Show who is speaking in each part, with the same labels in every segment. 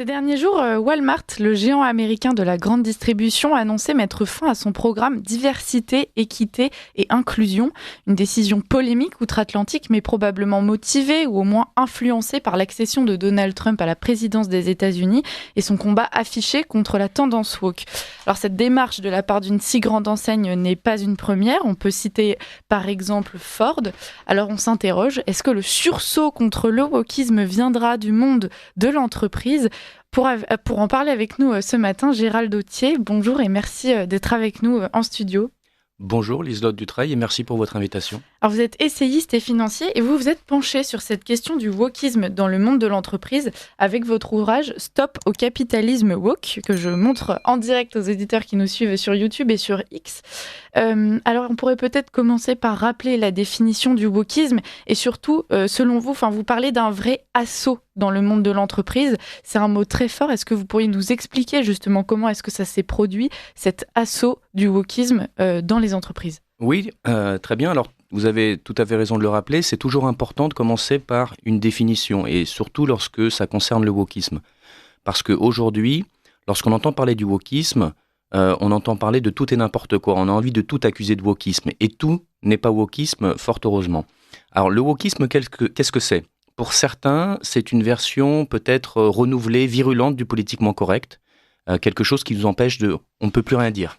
Speaker 1: Ces derniers jours, Walmart, le géant américain de la grande distribution, a annoncé mettre fin à son programme Diversité, Équité et Inclusion. Une décision polémique outre-Atlantique, mais probablement motivée ou au moins influencée par l'accession de Donald Trump à la présidence des États-Unis et son combat affiché contre la tendance woke. Alors cette démarche de la part d'une si grande enseigne n'est pas une première. On peut citer par exemple Ford. Alors on s'interroge, est-ce que le sursaut contre le wokisme viendra du monde de l'entreprise ? Pour en parler avec nous ce matin, Gérald Authier, bonjour et merci d'être avec nous en studio.
Speaker 2: Bonjour Liselotte Dutreil et merci pour votre invitation.
Speaker 1: Alors vous êtes essayiste et financier et vous êtes penché sur cette question du wokisme dans le monde de l'entreprise avec votre ouvrage Stop au capitalisme woke que je montre en direct aux éditeurs qui nous suivent sur YouTube et sur X. Alors on pourrait peut-être commencer par rappeler la définition du wokisme et surtout, selon vous, vous parlez d'un vrai assaut dans le monde de l'entreprise. C'est un mot très fort. Est-ce que vous pourriez nous expliquer justement comment est-ce que ça s'est produit, cet assaut du wokisme dans les entreprises ?
Speaker 2: Oui, très bien. Alors, vous avez tout à fait raison de le rappeler. C'est toujours important de commencer par une définition et surtout lorsque ça concerne le wokisme. Parce qu'aujourd'hui, lorsqu'on entend parler du wokisme, on entend parler de tout et n'importe quoi. On a envie de tout accuser de wokisme et tout n'est pas wokisme, fort heureusement. Alors, le wokisme, qu'est-ce que c'est ? Pour certains, c'est une version peut-être renouvelée, virulente du politiquement correct, quelque chose qui nous empêche de... On ne peut plus rien dire.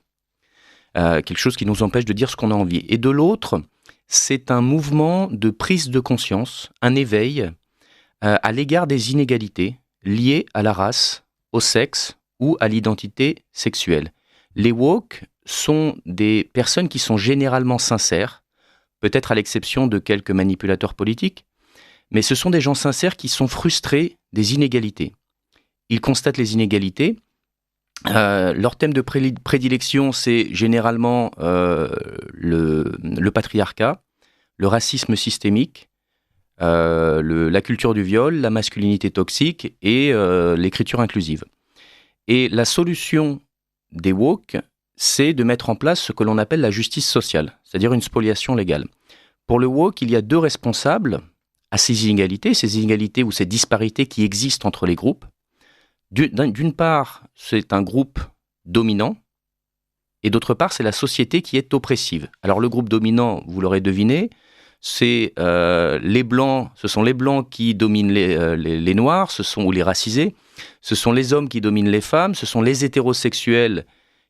Speaker 2: Quelque chose qui nous empêche de dire ce qu'on a envie. Et de l'autre, c'est un mouvement de prise de conscience, un éveil à l'égard des inégalités liées à la race, au sexe ou à l'identité sexuelle. Les woke sont des personnes qui sont généralement sincères, peut-être à l'exception de quelques manipulateurs politiques, mais ce sont des gens sincères qui sont frustrés des inégalités. Ils constatent les inégalités. Leur thème de prédilection, c'est généralement le patriarcat, le racisme systémique, la culture du viol, la masculinité toxique et l'écriture inclusive. Et la solution des woke, c'est de mettre en place ce que l'on appelle la justice sociale, c'est-à-dire une spoliation légale. Pour le woke, il y a deux responsables à ces inégalités ou ces disparités qui existent entre les groupes. D'une part, c'est un groupe dominant, et d'autre part, c'est la société qui est oppressive. Alors le groupe dominant, vous l'aurez deviné, c'est les Blancs, ce sont les Blancs qui dominent les Noirs, ou les racisés, ce sont les hommes qui dominent les femmes, ce sont les hétérosexuels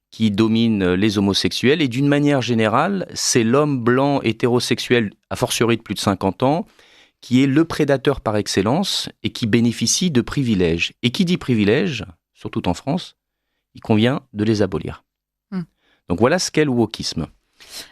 Speaker 2: qui dominent les homosexuels, et d'une manière générale, c'est l'homme blanc hétérosexuel, a fortiori de plus de 50 ans, qui est le prédateur par excellence et qui bénéficie de privilèges. Et qui dit privilèges, surtout en France, il convient de les abolir. Donc voilà ce qu'est le wokisme.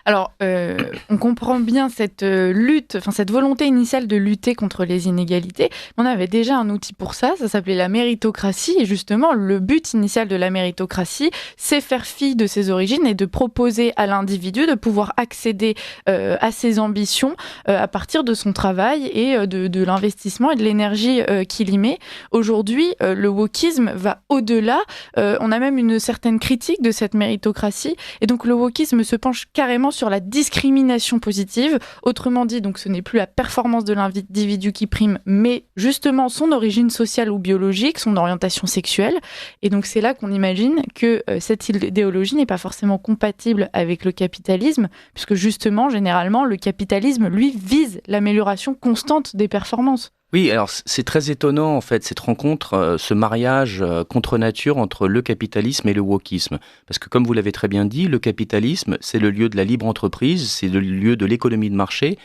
Speaker 1: Alors, on comprend bien cette lutte, cette volonté initiale de lutter contre les inégalités. On avait déjà un outil pour ça s'appelait la méritocratie. Et justement, le but initial de la méritocratie, c'est faire fi de ses origines et de proposer à l'individu de pouvoir accéder à ses ambitions à partir de son travail et de l'investissement et de l'énergie qu'il y met. Aujourd'hui, le wokisme va au-delà. On a même une certaine critique de cette méritocratie. Et donc, le wokisme se penche carrément sur la discrimination positive. Autrement dit, donc, ce n'est plus la performance de l'individu qui prime, mais justement son origine sociale ou biologique, son orientation sexuelle. Et donc, c'est là qu'on imagine que cette idéologie n'est pas forcément compatible avec le capitalisme, puisque justement, généralement, le capitalisme, lui, vise l'amélioration constante des performances.
Speaker 2: Oui, alors c'est très étonnant en fait, cette rencontre, ce mariage contre nature entre le capitalisme et le wokisme. Parce que comme vous l'avez très bien dit, le capitalisme, c'est le lieu de la libre entreprise, c'est le lieu de l'économie de marché,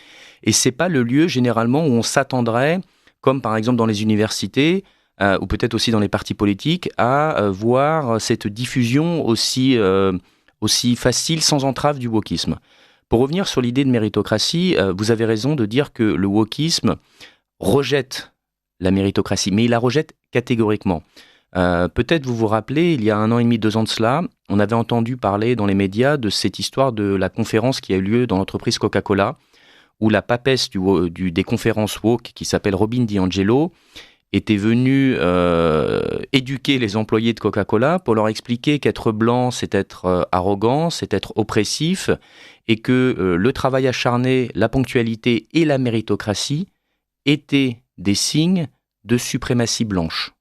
Speaker 2: et c'est pas le lieu généralement où on s'attendrait, comme par exemple dans les universités, ou peut-être aussi dans les partis politiques, à voir cette diffusion aussi facile, sans entrave du wokisme. Pour revenir sur l'idée de méritocratie, vous avez raison de dire que le wokisme rejette la méritocratie, mais il la rejette catégoriquement. Peut-être vous vous rappelez, il y a 1 an et demi, 2 ans de cela, on avait entendu parler dans les médias de cette histoire de la conférence qui a eu lieu dans l'entreprise Coca-Cola, où la papesse des conférences woke, qui s'appelle Robin DiAngelo, était venue éduquer les employés de Coca-Cola pour leur expliquer qu'être blanc, c'est être arrogant, c'est être oppressif, et que le travail acharné, la ponctualité et la méritocratie étaient des signes de suprématie blanche.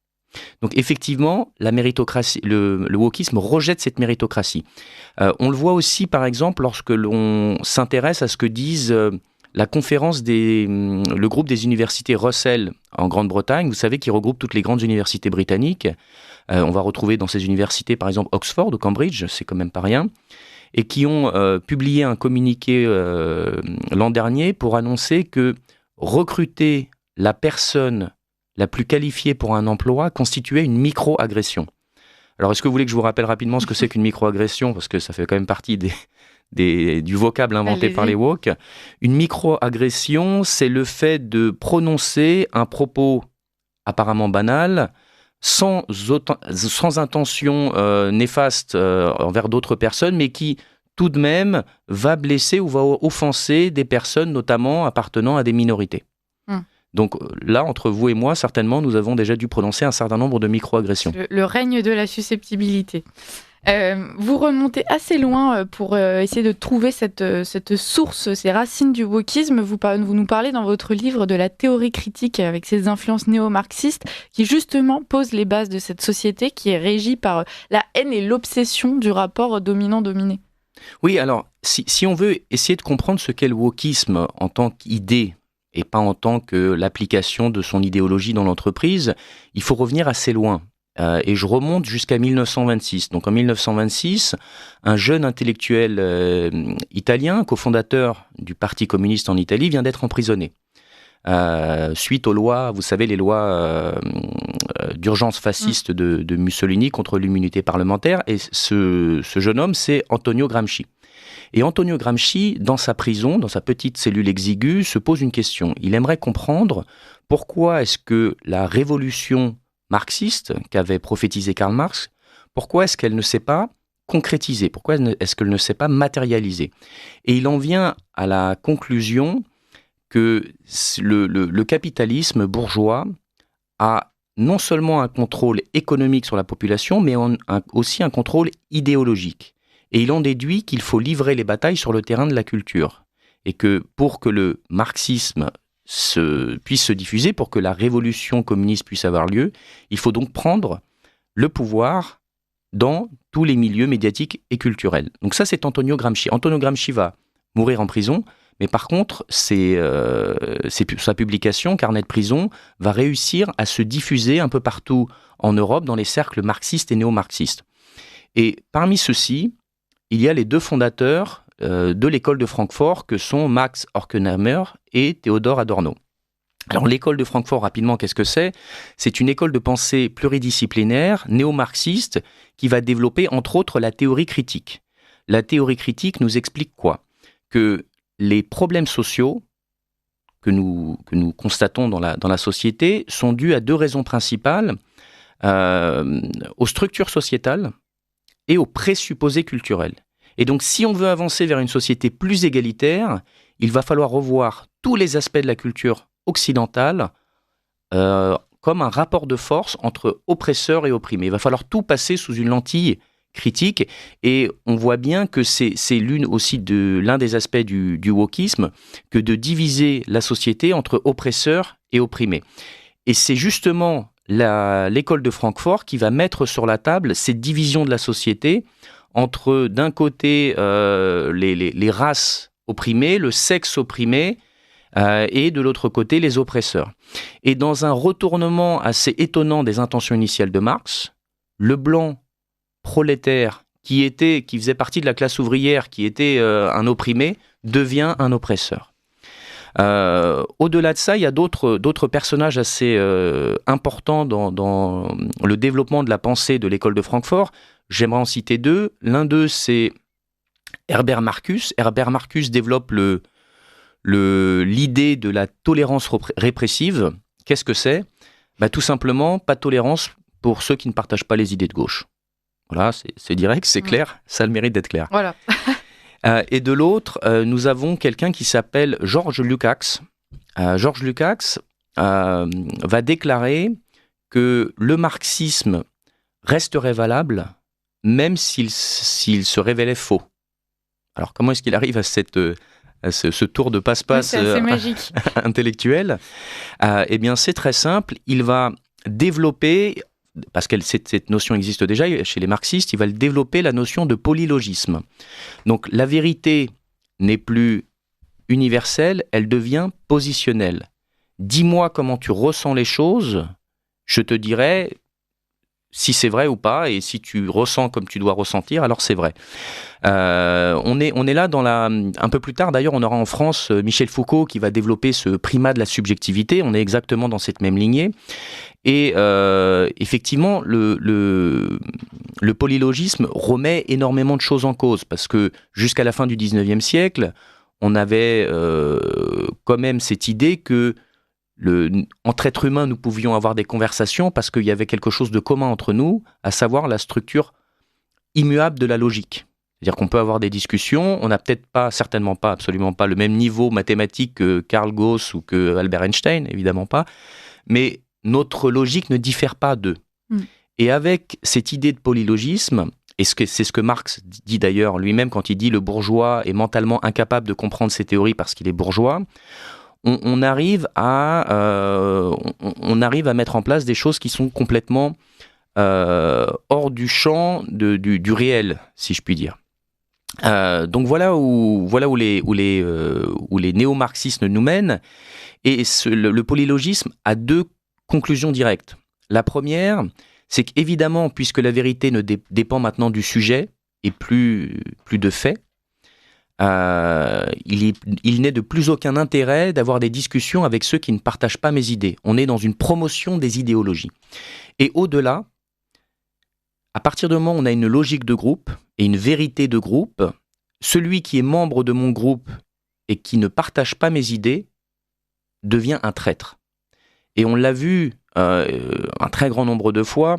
Speaker 2: Donc effectivement, la méritocratie, le wokisme rejette cette méritocratie. On le voit aussi, par exemple, lorsque l'on s'intéresse à ce que disent la conférence le groupe des universités Russell en Grande-Bretagne, vous savez, qui regroupe toutes les grandes universités britanniques. On va retrouver dans ces universités, par exemple, Oxford ou Cambridge, c'est quand même pas rien, et qui ont publié un communiqué l'an dernier pour annoncer que recruter la personne la plus qualifiée pour un emploi constituait une micro-agression. Alors, est-ce que vous voulez que je vous rappelle rapidement ce que c'est qu'une micro-agression ? Parce que ça fait quand même partie du vocable inventé par les woke. Une micro-agression, c'est le fait de prononcer un propos apparemment banal, sans intention néfaste envers d'autres personnes, mais qui, tout de même, va blesser ou va offenser des personnes, notamment appartenant à des minorités. Donc là, entre vous et moi, certainement, nous avons déjà dû prononcer un certain nombre de micro-agressions.
Speaker 1: Le règne de la susceptibilité. Vous remontez assez loin pour essayer de trouver cette source, ces racines du wokisme. Vous nous parlez dans votre livre de la théorie critique avec ses influences néo-marxistes qui justement posent les bases de cette société qui est régie par la haine et l'obsession du rapport dominant-dominé.
Speaker 2: Oui, alors, si on veut essayer de comprendre ce qu'est le wokisme en tant qu'idée, et pas en tant que l'application de son idéologie dans l'entreprise, il faut revenir assez loin. Et je remonte jusqu'à 1926. Donc en 1926, un jeune intellectuel italien, cofondateur du Parti communiste en Italie, vient d'être emprisonné. Suite aux lois, vous savez, les lois d'urgence fasciste de Mussolini contre l'immunité parlementaire. Et ce jeune homme, c'est Antonio Gramsci. Et Antonio Gramsci, dans sa prison, dans sa petite cellule exiguë, se pose une question. Il aimerait comprendre pourquoi est-ce que la révolution marxiste qu'avait prophétisé Karl Marx, pourquoi est-ce qu'elle ne s'est pas concrétisée ? Pourquoi est-ce qu'elle ne s'est pas matérialisée ? Et il en vient à la conclusion que le capitalisme bourgeois a non seulement un contrôle économique sur la population, mais aussi un contrôle idéologique. Et il en déduit qu'il faut livrer les batailles sur le terrain de la culture. Et que pour que le marxisme puisse se diffuser, pour que la révolution communiste puisse avoir lieu, il faut donc prendre le pouvoir dans tous les milieux médiatiques et culturels. Donc ça, c'est Antonio Gramsci. Antonio Gramsci va mourir en prison, mais par contre, sa publication, Carnet de prison, va réussir à se diffuser un peu partout en Europe dans les cercles marxistes et néo-marxistes. Et parmi ceux-ci, il y a les deux fondateurs de l'école de Francfort que sont Max Horkheimer et Theodor Adorno. Alors l'école de Francfort, rapidement, qu'est-ce que c'est ? C'est une école de pensée pluridisciplinaire, néo-marxiste, qui va développer entre autres la théorie critique. La théorie critique nous explique quoi ? Que les problèmes sociaux que nous constatons dans la société sont dus à deux raisons principales, aux structures sociétales et aux présupposés culturels. Et donc, si on veut avancer vers une société plus égalitaire, il va falloir revoir tous les aspects de la culture occidentale comme un rapport de force entre oppresseurs et opprimés. Il va falloir tout passer sous une lentille critique, et on voit bien que c'est l'un des aspects du wokisme que de diviser la société entre oppresseurs et opprimés. Et c'est justement l'école de Francfort qui va mettre sur la table cette division de la société entre, d'un côté, les races opprimées, le sexe opprimé, et de l'autre côté, les oppresseurs. Et dans un retournement assez étonnant des intentions initiales de Marx, le blanc prolétaire qui faisait partie de la classe ouvrière, qui était un opprimé, devient un oppresseur. Au-delà de ça, il y a d'autres personnages assez importants dans le développement de la pensée de l'école de Francfort. J'aimerais en citer deux. L'un d'eux, c'est Herbert Marcuse. Herbert Marcuse développe l'idée de la tolérance répressive. Qu'est-ce que c'est ? Tout simplement, pas de tolérance pour ceux qui ne partagent pas les idées de gauche. Voilà, c'est direct, c'est clair, ça a le mérite d'être clair.
Speaker 1: Voilà.
Speaker 2: Et de l'autre, nous avons quelqu'un qui s'appelle George Lukács. George Lukács va déclarer que le marxisme resterait valable même s'il se révélait faux. Alors, comment est-ce qu'il arrive à ce tour de passe-passe intellectuel ? Eh bien, c'est très simple. Il va développer parce que cette notion existe déjà chez les marxistes, il va développer la notion de polylogisme. Donc la vérité n'est plus universelle, elle devient positionnelle. Dis-moi comment tu ressens les choses, je te dirai si c'est vrai ou pas, et si tu ressens comme tu dois ressentir, alors c'est vrai. On est là un peu plus tard, d'ailleurs, on aura en France Michel Foucault qui va développer ce primat de la subjectivité, on est exactement dans cette même lignée. Et effectivement, le polylogisme remet énormément de choses en cause, parce que jusqu'à la fin du 19e siècle, on avait quand même cette idée que entre êtres humains, nous pouvions avoir des conversations parce qu'il y avait quelque chose de commun entre nous, à savoir la structure immuable de la logique. C'est-à-dire qu'on peut avoir des discussions, on n'a peut-être pas, certainement pas, absolument pas le même niveau mathématique que Carl Gauss ou que Albert Einstein, évidemment pas, mais notre logique ne diffère pas d'eux. Et avec cette idée de polylogisme, et c'est ce que Marx dit d'ailleurs lui-même quand il dit « le bourgeois est mentalement incapable de comprendre ses théories parce qu'il est bourgeois », on arrive à mettre en place des choses qui sont complètement hors du champ du réel, si je puis dire. Donc voilà où les néo-marxistes nous mènent. Et le polylogisme a deux conclusions directes. La première, c'est qu'évidemment, puisque la vérité ne dépend maintenant du sujet et plus de faits, il n'est de plus aucun intérêt d'avoir des discussions avec ceux qui ne partagent pas mes idées. On est dans une promotion des idéologies. Et au-delà, à partir du moment où on a une logique de groupe et une vérité de groupe, celui qui est membre de mon groupe et qui ne partage pas mes idées devient un traître. Et on l'a vu un très grand nombre de fois.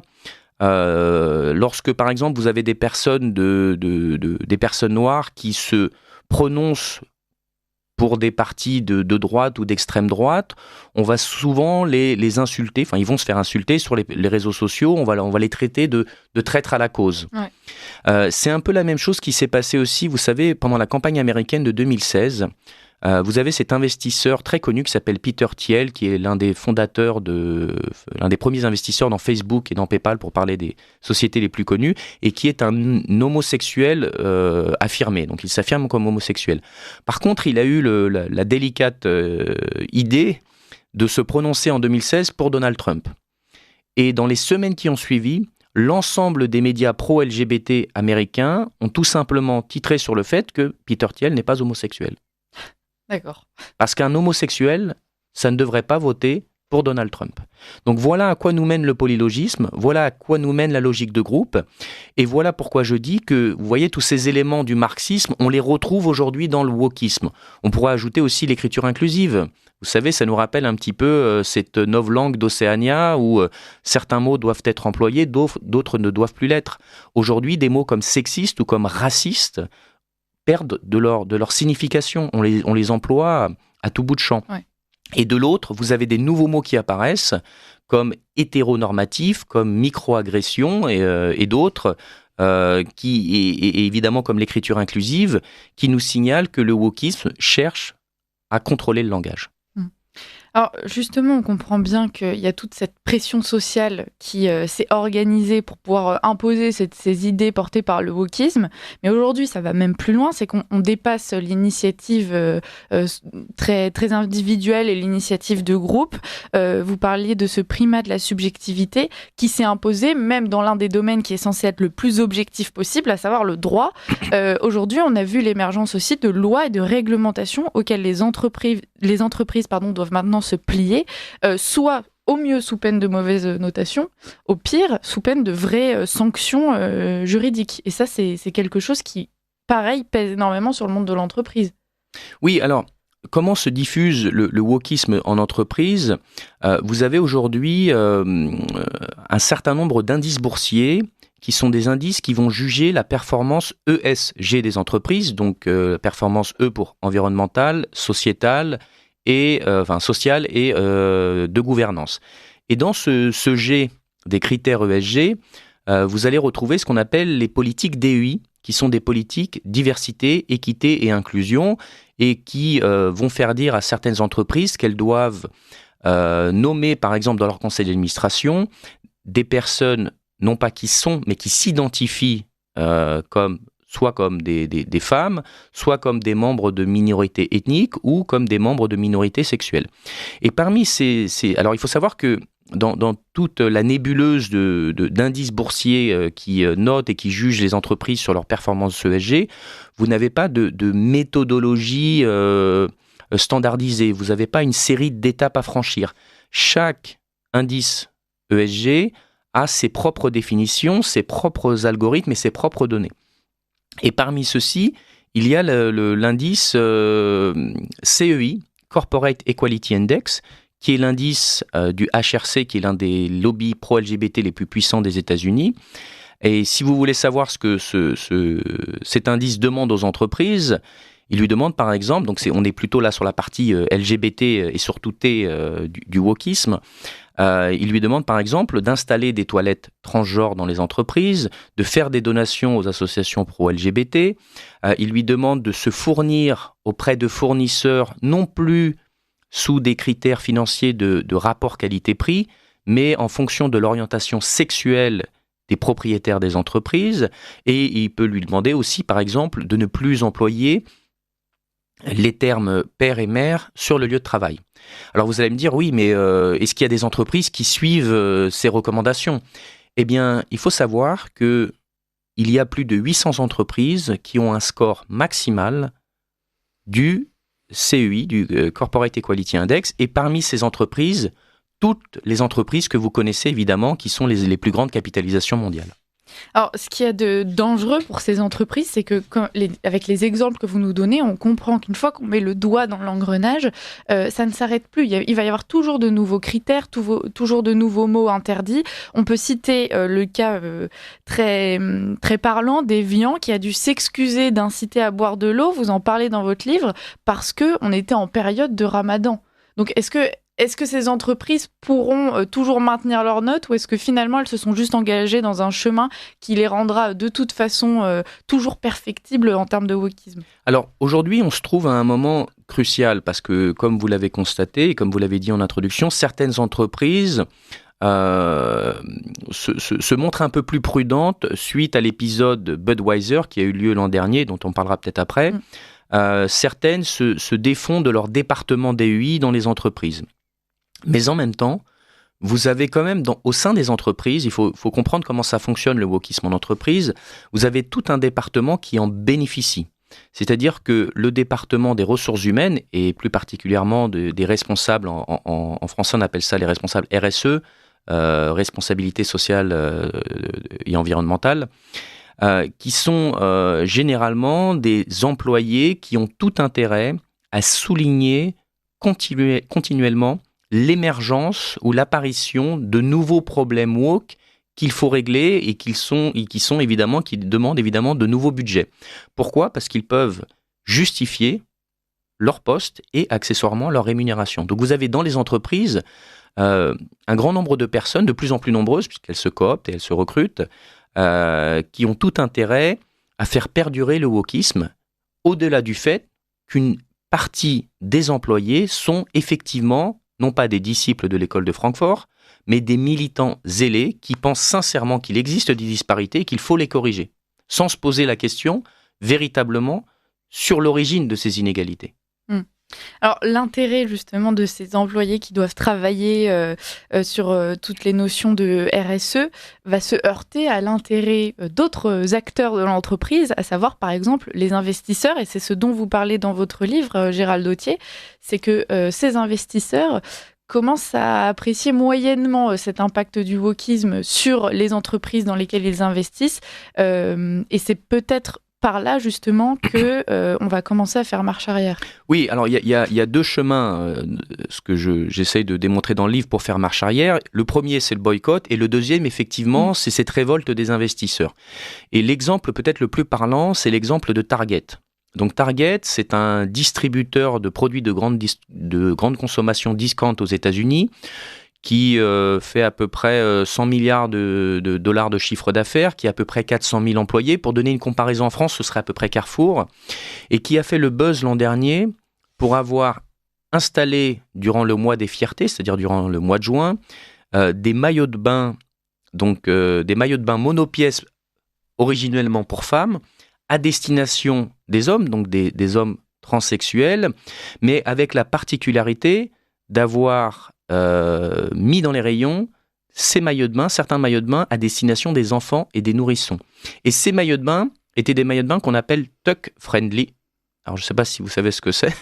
Speaker 2: Lorsque, par exemple, vous avez des personnes des personnes noires qui se prononcent pour des partis de droite ou d'extrême droite, on va souvent les insulter, enfin ils vont se faire insulter sur les réseaux sociaux, on va les traiter de traîtres à la cause. Ouais. C'est un peu la même chose qui s'est passé aussi, vous savez, pendant la campagne américaine de 2016. Vous avez cet investisseur très connu qui s'appelle Peter Thiel, qui est l'un des premiers investisseurs dans Facebook et dans PayPal pour parler des sociétés les plus connues, et qui est un homosexuel affirmé. Donc il s'affirme comme homosexuel. Par contre, il a eu la délicate idée de se prononcer en 2016 pour Donald Trump. Et dans les semaines qui ont suivi, l'ensemble des médias pro-LGBT américains ont tout simplement titré sur le fait que Peter Thiel n'est pas homosexuel.
Speaker 1: D'accord.
Speaker 2: Parce qu'un homosexuel, ça ne devrait pas voter pour Donald Trump. Donc voilà à quoi nous mène le polylogisme, voilà à quoi nous mène la logique de groupe, et voilà pourquoi je dis que, vous voyez, tous ces éléments du marxisme, on les retrouve aujourd'hui dans le wokisme. On pourrait ajouter aussi l'écriture inclusive. Vous savez, ça nous rappelle un petit peu cette novlangue d'Océania où certains mots doivent être employés, d'autres ne doivent plus l'être. Aujourd'hui, des mots comme sexiste ou comme raciste perdent de leur signification. On les emploie à tout bout de champ. Ouais. Et de l'autre, vous avez des nouveaux mots qui apparaissent, comme hétéronormatif, comme microagression et d'autres, et évidemment comme l'écriture inclusive, qui nous signalent que le wokisme cherche à contrôler le langage.
Speaker 1: Alors justement, on comprend bien qu'il y a toute cette pression sociale qui s'est organisée pour pouvoir imposer ces idées portées par le wokisme. Mais aujourd'hui, ça va même plus loin, c'est qu'on dépasse l'initiative très, très individuelle et l'initiative de groupe. Vous parliez de ce primat de la subjectivité qui s'est imposé même dans l'un des domaines qui est censé être le plus objectif possible, à savoir le droit. Aujourd'hui, on a vu l'émergence aussi de lois et de réglementations auxquelles les entreprises doivent maintenant se plier, soit au mieux sous peine de mauvaise notation, au pire sous peine de vraies sanctions juridiques. Et ça, c'est quelque chose qui, pareil, pèse énormément sur le monde de l'entreprise.
Speaker 2: Oui, alors, comment se diffuse le wokisme en entreprise ? Vous avez aujourd'hui un certain nombre d'indices boursiers qui sont des indices qui vont juger la performance ESG des entreprises, donc performance E pour environnementale, sociétale, social et de gouvernance. Et dans ce G des critères ESG, vous allez retrouver ce qu'on appelle les politiques DEI, qui sont des politiques diversité, équité et inclusion, et qui vont faire dire à certaines entreprises qu'elles doivent nommer, par exemple, dans leur conseil d'administration, des personnes, non pas qui sont, mais qui s'identifient soit comme des femmes, soit comme des membres de minorités ethniques ou comme des membres de minorités sexuelles. Et parmi alors il faut savoir que dans toute la nébuleuse d'indices boursiers qui notent et qui jugent les entreprises sur leur performance ESG, vous n'avez pas de méthodologie standardisée, vous n'avez pas une série d'étapes à franchir. Chaque indice ESG a ses propres définitions, ses propres algorithmes et ses propres données. Et parmi ceux-ci, il y a l'indice CEI, Corporate Equality Index, qui est l'indice du HRC, qui est l'un des lobbies pro-LGBT les plus puissants des États-Unis. Et si vous voulez savoir ce que cet indice demande aux entreprises, il lui demande par exemple, donc on est plutôt là sur la partie LGBT et surtout T du wokisme, il lui demande par exemple d'installer des toilettes transgenres dans les entreprises, de faire des donations aux associations pro-LGBT, il lui demande de se fournir auprès de fournisseurs non plus sous des critères financiers de rapport qualité-prix, mais en fonction de l'orientation sexuelle des propriétaires des entreprises, et il peut lui demander aussi par exemple de ne plus employer les termes père et mère sur le lieu de travail. Alors vous allez me dire, oui, mais est-ce qu'il y a des entreprises qui suivent ces recommandations ? Eh bien, il faut savoir qu'il y a plus de 800 entreprises qui ont un score maximal du CEI, du Corporate Equality Index, et parmi ces entreprises, toutes les entreprises que vous connaissez évidemment, qui sont les plus grandes capitalisations mondiales.
Speaker 1: Alors, ce qu'il y a de dangereux pour ces entreprises, c'est que avec les exemples que vous nous donnez, on comprend qu'une fois qu'on met le doigt dans l'engrenage, ça ne s'arrête plus. Il va y avoir toujours de nouveaux critères, toujours de nouveaux mots interdits. On peut citer le cas très, très parlant d'Evian qui a dû s'excuser d'inciter à boire de l'eau, vous en parlez dans votre livre, parce qu'on était en période de Ramadan. Donc, est-ce que ces entreprises pourront toujours maintenir leurs notes ou est-ce que finalement elles se sont juste engagées dans un chemin qui les rendra de toute façon toujours perfectibles en termes de wokisme ?
Speaker 2: Alors aujourd'hui, on se trouve à un moment crucial parce que, comme vous l'avez constaté et comme vous l'avez dit en introduction, certaines entreprises se montrent un peu plus prudentes suite à l'épisode Budweiser qui a eu lieu l'an dernier, dont on parlera peut-être après. Certaines se défont de leur département DEI dans les entreprises. Mais en même temps, vous avez quand même, au sein des entreprises, il faut comprendre comment ça fonctionne le wokisme en entreprise, vous avez tout un département qui en bénéficie. C'est-à-dire que le département des ressources humaines, et plus particulièrement des responsables, en français on appelle ça les responsables RSE, responsabilité sociale et environnementale, qui sont généralement des employés qui ont tout intérêt à souligner continuellement l'émergence ou l'apparition de nouveaux problèmes woke qu'il faut régler et qui demandent évidemment de nouveaux budgets. Pourquoi ? Parce qu'ils peuvent justifier leur poste et accessoirement leur rémunération. Donc vous avez dans les entreprises un grand nombre de personnes, de plus en plus nombreuses, puisqu'elles se cooptent et elles se recrutent, qui ont tout intérêt à faire perdurer le wokisme, au-delà du fait qu'une partie des employés sont effectivement non pas des disciples de l'école de Francfort, mais des militants zélés qui pensent sincèrement qu'il existe des disparités et qu'il faut les corriger, sans se poser la question véritablement sur l'origine de ces inégalités.
Speaker 1: Alors, l'intérêt justement de ces employés qui doivent travailler sur toutes les notions de RSE va se heurter à l'intérêt d'autres acteurs de l'entreprise, à savoir par exemple les investisseurs, et c'est ce dont vous parlez dans votre livre, Gérald Authier, c'est que ces investisseurs commencent à apprécier moyennement cet impact du wokisme sur les entreprises dans lesquelles ils investissent, et c'est peut-être par là, justement, qu'on va commencer à faire marche arrière.
Speaker 2: Oui, alors il y a deux chemins, ce que j'essaye de démontrer dans le livre pour faire marche arrière. Le premier, c'est le boycott, et le deuxième, effectivement, c'est cette révolte des investisseurs. Et l'exemple peut-être le plus parlant, c'est l'exemple de Target. Donc Target, c'est un distributeur de produits de grande consommation discount aux États-Unis, qui fait à peu près 100 milliards de dollars de chiffre d'affaires, qui a à peu près 400 000 employés. Pour donner une comparaison en France, ce serait à peu près Carrefour, et qui a fait le buzz l'an dernier pour avoir installé durant le mois des fiertés, c'est-à-dire durant le mois de juin, des maillots de bain donc des maillots de bain monopièces originellement pour femmes, à destination des hommes, donc des hommes transsexuels, mais avec la particularité d'avoir mis dans les rayons ces maillots de bain, certains maillots de bain à destination des enfants et des nourrissons. Et ces maillots de bain étaient des maillots de bain qu'on appelle tuck friendly. Alors je ne sais pas si vous savez ce que c'est.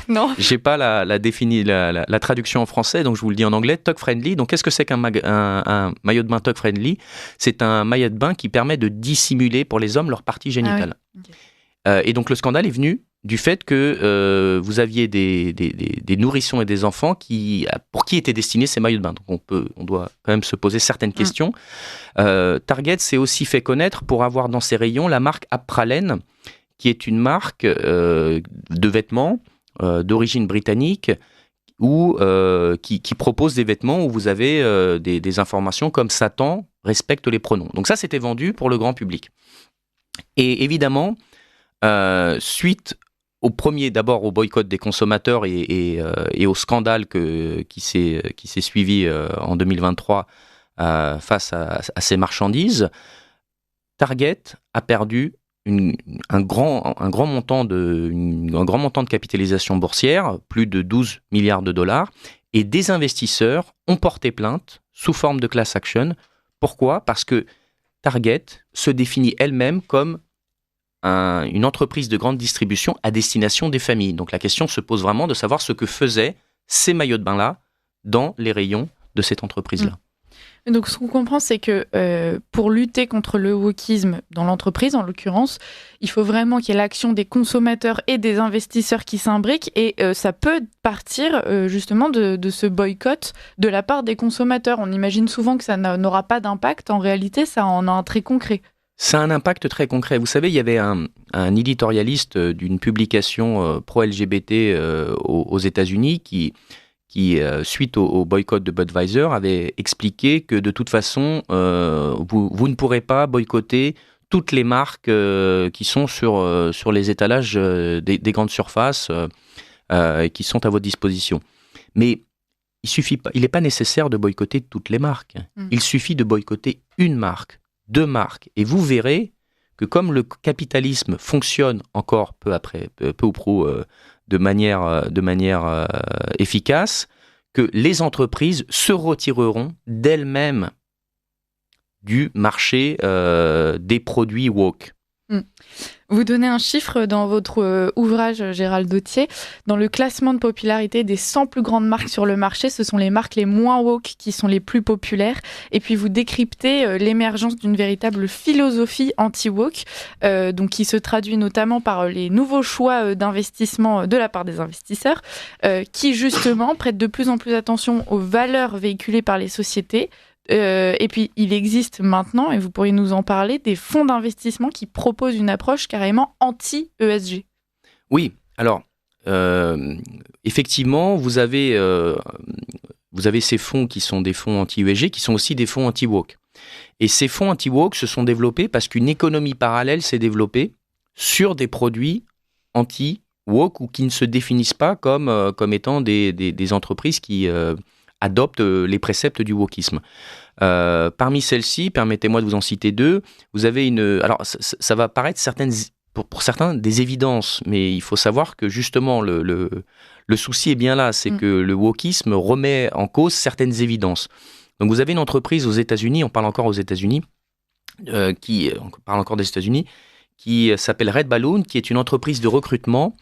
Speaker 1: Non.
Speaker 2: Je n'ai pas la traduction en français, donc je vous le dis en anglais. Tuck friendly. Donc qu'est-ce que c'est qu'un maillot de bain tuck friendly? C'est un maillot de bain qui permet de dissimuler pour les hommes leur partie génitale.
Speaker 1: Ah oui. Okay.
Speaker 2: Et donc le scandale est venu du fait que vous aviez des nourrissons et des enfants pour qui étaient destinés ces maillots de bain. Donc on doit quand même se poser certaines questions. Target s'est aussi fait connaître pour avoir dans ses rayons la marque Apralen, qui est une marque de vêtements d'origine britannique qui propose des vêtements où vous avez des informations comme Satan respecte les pronoms. Donc ça, c'était vendu pour le grand public. Et évidemment, suite d'abord au boycott des consommateurs et au scandale qui s'est suivi en 2023 face à ces marchandises, Target a perdu un grand montant de capitalisation boursière, plus de 12 milliards de dollars, et des investisseurs ont porté plainte sous forme de class action. Pourquoi ? Parce que Target se définit elle-même comme une entreprise de grande distribution à destination des familles. Donc la question se pose vraiment de savoir ce que faisaient ces maillots de bain-là dans les rayons de cette entreprise-là.
Speaker 1: Donc ce qu'on comprend, c'est que pour lutter contre le wokisme dans l'entreprise, en l'occurrence, il faut vraiment qu'il y ait l'action des consommateurs et des investisseurs qui s'imbriquent, et ça peut partir justement de ce boycott de la part des consommateurs. On imagine souvent que ça n'aura pas d'impact. En réalité, ça en a un très concret.
Speaker 2: Ça a un impact très concret. Vous savez, il y avait un éditorialiste d'une publication pro-LGBT aux États-Unis qui suite au boycott de Budweiser, avait expliqué que de toute façon, vous ne pourrez pas boycotter toutes les marques qui sont sur les étalages des grandes surfaces et qui sont à votre disposition. Mais il n'est pas nécessaire de boycotter toutes les marques. Il suffit de boycotter une marque, 2 marques. Et vous verrez que comme le capitalisme fonctionne encore peu ou prou de manière efficace, que les entreprises se retireront d'elles-mêmes du marché des produits woke.
Speaker 1: Vous donnez un chiffre dans votre ouvrage, Gérald Dauthier. Dans le classement de popularité des 100 plus grandes marques sur le marché, ce sont les marques les moins woke qui sont les plus populaires. Et puis vous décryptez l'émergence d'une véritable philosophie anti-woke, donc qui se traduit notamment par les nouveaux choix d'investissement de la part des investisseurs, qui justement prêtent de plus en plus attention aux valeurs véhiculées par les sociétés. Et puis, il existe maintenant, et vous pourriez nous en parler, des fonds d'investissement qui proposent une approche carrément anti-ESG.
Speaker 2: Oui, alors, effectivement, vous avez ces fonds qui sont des fonds anti-ESG, qui sont aussi des fonds anti-woke. Et ces fonds anti-woke se sont développés parce qu'une économie parallèle s'est développée sur des produits anti-woke ou qui ne se définissent pas comme étant des entreprises qui adoptent les préceptes du wokisme. Parmi celles-ci, permettez-moi de vous en citer 2, vous avez alors ça va paraître pour certains des évidences, mais il faut savoir que justement le souci est bien là, c'est que le wokisme remet en cause certaines évidences. Donc vous avez une entreprise aux États-Unis, on parle encore des États-Unis, qui s'appelle Red Balloon, qui est une entreprise de recrutement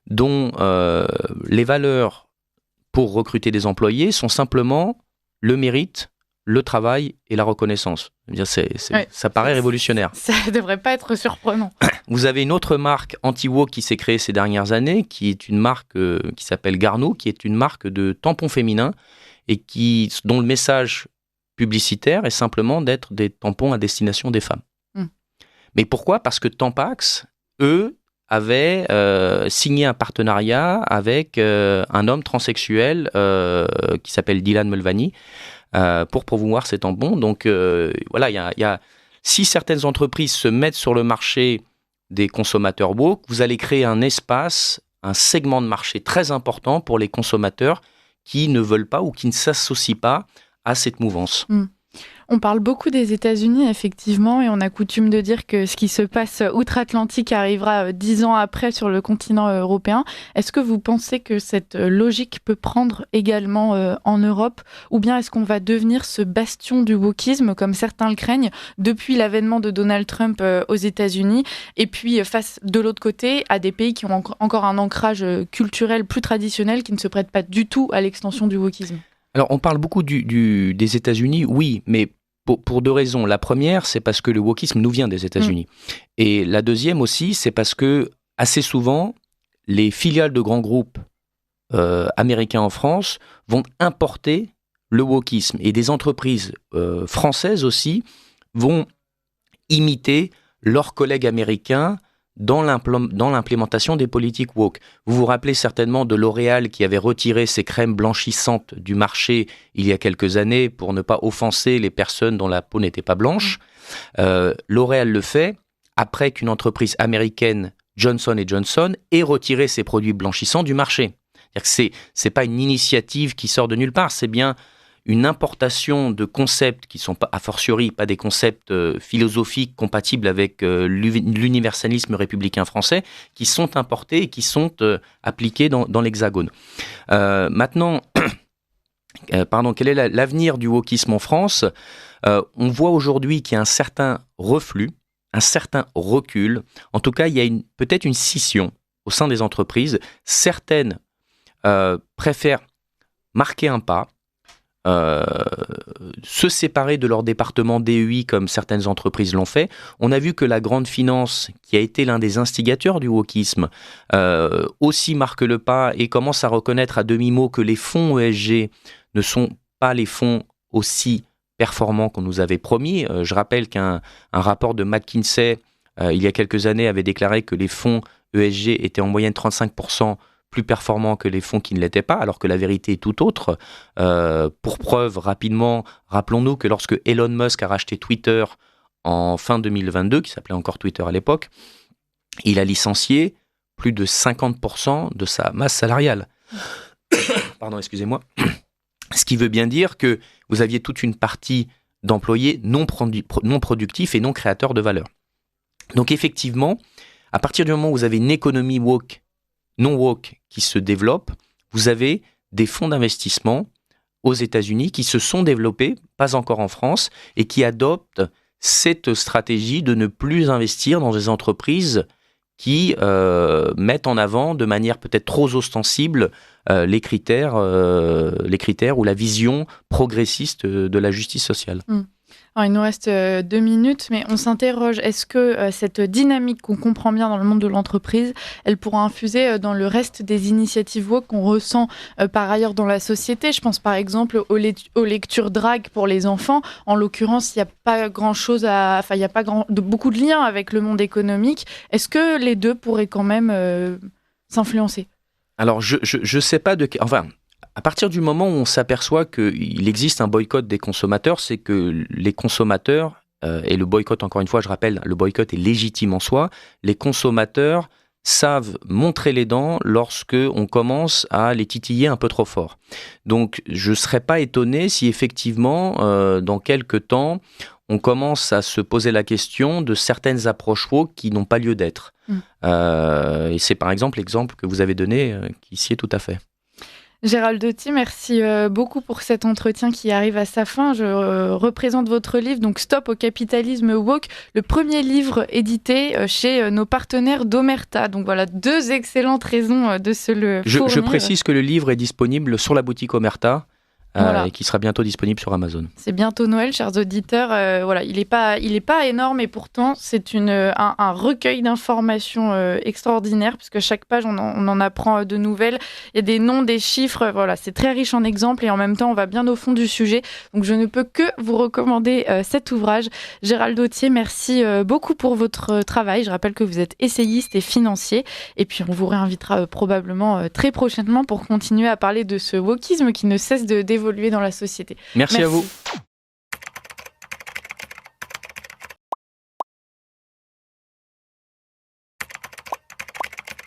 Speaker 2: dont les valeurs pour recruter des employés sont simplement le mérite, le travail et la reconnaissance. Ça paraît révolutionnaire.
Speaker 1: Ça ne devrait pas être surprenant.
Speaker 2: Vous avez une autre marque anti-woke qui s'est créée ces dernières années, qui est une marque qui s'appelle Garneau, qui est une marque de tampons féminins et dont le message publicitaire est simplement d'être des tampons à destination des femmes. Mais pourquoi ? Parce que Tampax, eux, avait signé un partenariat avec un homme transsexuel qui s'appelle Dylan Mulvaney pour promouvoir ces tampons. Donc voilà, si certaines entreprises se mettent sur le marché des consommateurs woke, vous allez créer un espace, un segment de marché très important pour les consommateurs qui ne veulent pas ou qui ne s'associent pas à cette mouvance.
Speaker 1: On parle beaucoup des États-Unis, effectivement, et on a coutume de dire que ce qui se passe outre-Atlantique arrivera 10 ans après sur le continent européen. Est-ce que vous pensez que cette logique peut prendre également en Europe, ou bien est-ce qu'on va devenir ce bastion du wokisme, comme certains le craignent, depuis l'avènement de Donald Trump aux États-Unis, et puis face de l'autre côté à des pays qui ont encore un ancrage culturel plus traditionnel qui ne se prête pas du tout à l'extension du wokisme?
Speaker 2: Alors, on parle beaucoup des États-Unis, oui, mais pour deux raisons. La première, c'est parce que le wokisme nous vient des États-Unis. Et la deuxième aussi, c'est parce que, assez souvent, les filiales de grands groupes américains en France vont importer le wokisme. Et des entreprises françaises aussi vont imiter leurs collègues américains dans l'implémentation des politiques woke. Vous vous rappelez certainement de L'Oréal qui avait retiré ses crèmes blanchissantes du marché il y a quelques années pour ne pas offenser les personnes dont la peau n'était pas blanche. L'Oréal le fait après qu'une entreprise américaine, Johnson & Johnson, ait retiré ses produits blanchissants du marché. C'est-à-dire que c'est pas une initiative qui sort de nulle part, c'est bien une importation de concepts qui sont pas, a fortiori pas des concepts philosophiques compatibles avec l'universalisme républicain français, qui sont importés et qui sont appliqués dans l'Hexagone. Maintenant, quel est l'avenir du wokisme en France ? On voit aujourd'hui qu'il y a un certain reflux, un certain recul. En tout cas, il y a peut-être une scission au sein des entreprises. Certaines préfèrent marquer un pas, se séparer de leur département DEI comme certaines entreprises l'ont fait. On a vu que la grande finance, qui a été l'un des instigateurs du wokisme, aussi marque le pas et commence à reconnaître à demi-mot que les fonds ESG ne sont pas les fonds aussi performants qu'on nous avait promis. Je rappelle qu'un rapport de McKinsey, il y a quelques années, avait déclaré que les fonds ESG étaient en moyenne 35% plus performants que les fonds qui ne l'étaient pas, alors que la vérité est tout autre. Pour preuve, rapidement, rappelons-nous que lorsque Elon Musk a racheté Twitter en fin 2022, qui s'appelait encore Twitter à l'époque, il a licencié plus de 50% de sa masse salariale. Pardon, excusez-moi. Ce qui veut bien dire que vous aviez toute une partie d'employés non productifs et non créateurs de valeur. Donc effectivement, à partir du moment où vous avez une économie woke, non woke qui se développe, vous avez des fonds d'investissement aux États-Unis qui se sont développés, pas encore en France, et qui adoptent cette stratégie de ne plus investir dans des entreprises qui mettent en avant de manière peut-être trop ostensible les critères ou la vision progressiste de la justice sociale.
Speaker 1: Alors, il nous reste 2 minutes, mais on s'interroge, est-ce que cette dynamique qu'on comprend bien dans le monde de l'entreprise, elle pourra infuser dans le reste des initiatives woke qu'on ressent par ailleurs dans la société? Je pense par exemple aux lectures drag pour les enfants. En l'occurrence, il n'y a pas grand-chose il n'y a pas beaucoup de liens avec le monde économique. Est-ce que les deux pourraient quand même s'influencer? Alors,
Speaker 2: je sais pas de... Enfin... À partir du moment où on s'aperçoit qu'il existe un boycott des consommateurs, c'est que les consommateurs, et le boycott, encore une fois, je rappelle, le boycott est légitime en soi, les consommateurs savent montrer les dents lorsque on commence à les titiller un peu trop fort. Donc, je ne serais pas étonné si effectivement, dans quelques temps, on commence à se poser la question de certaines approches woke qui n'ont pas lieu d'être. Et c'est par exemple l'exemple que vous avez donné qui s'y est tout à fait.
Speaker 1: Gérald Dauthier, merci beaucoup pour cet entretien qui arrive à sa fin. Je représente votre livre, donc Stop au capitalisme woke, le premier livre édité chez nos partenaires d'Omerta. Donc voilà, 2 excellentes raisons de se le fournir.
Speaker 2: Je précise que le livre est disponible sur la boutique Omerta. Voilà. Et qui sera bientôt disponible sur Amazon.
Speaker 1: C'est bientôt Noël, chers auditeurs. Voilà, il est pas énorme et pourtant c'est un recueil d'informations extraordinaire puisque chaque page on en apprend de nouvelles. Il y a des noms, des chiffres. Voilà, c'est très riche en exemples et en même temps on va bien au fond du sujet. Donc je ne peux que vous recommander cet ouvrage. Gérald Dauthier, merci beaucoup pour votre travail. Je rappelle que vous êtes essayiste et financier et puis on vous réinvitera probablement très prochainement pour continuer à parler de ce wokisme qui ne cesse de d'évoluer dans la société.
Speaker 2: Merci à vous.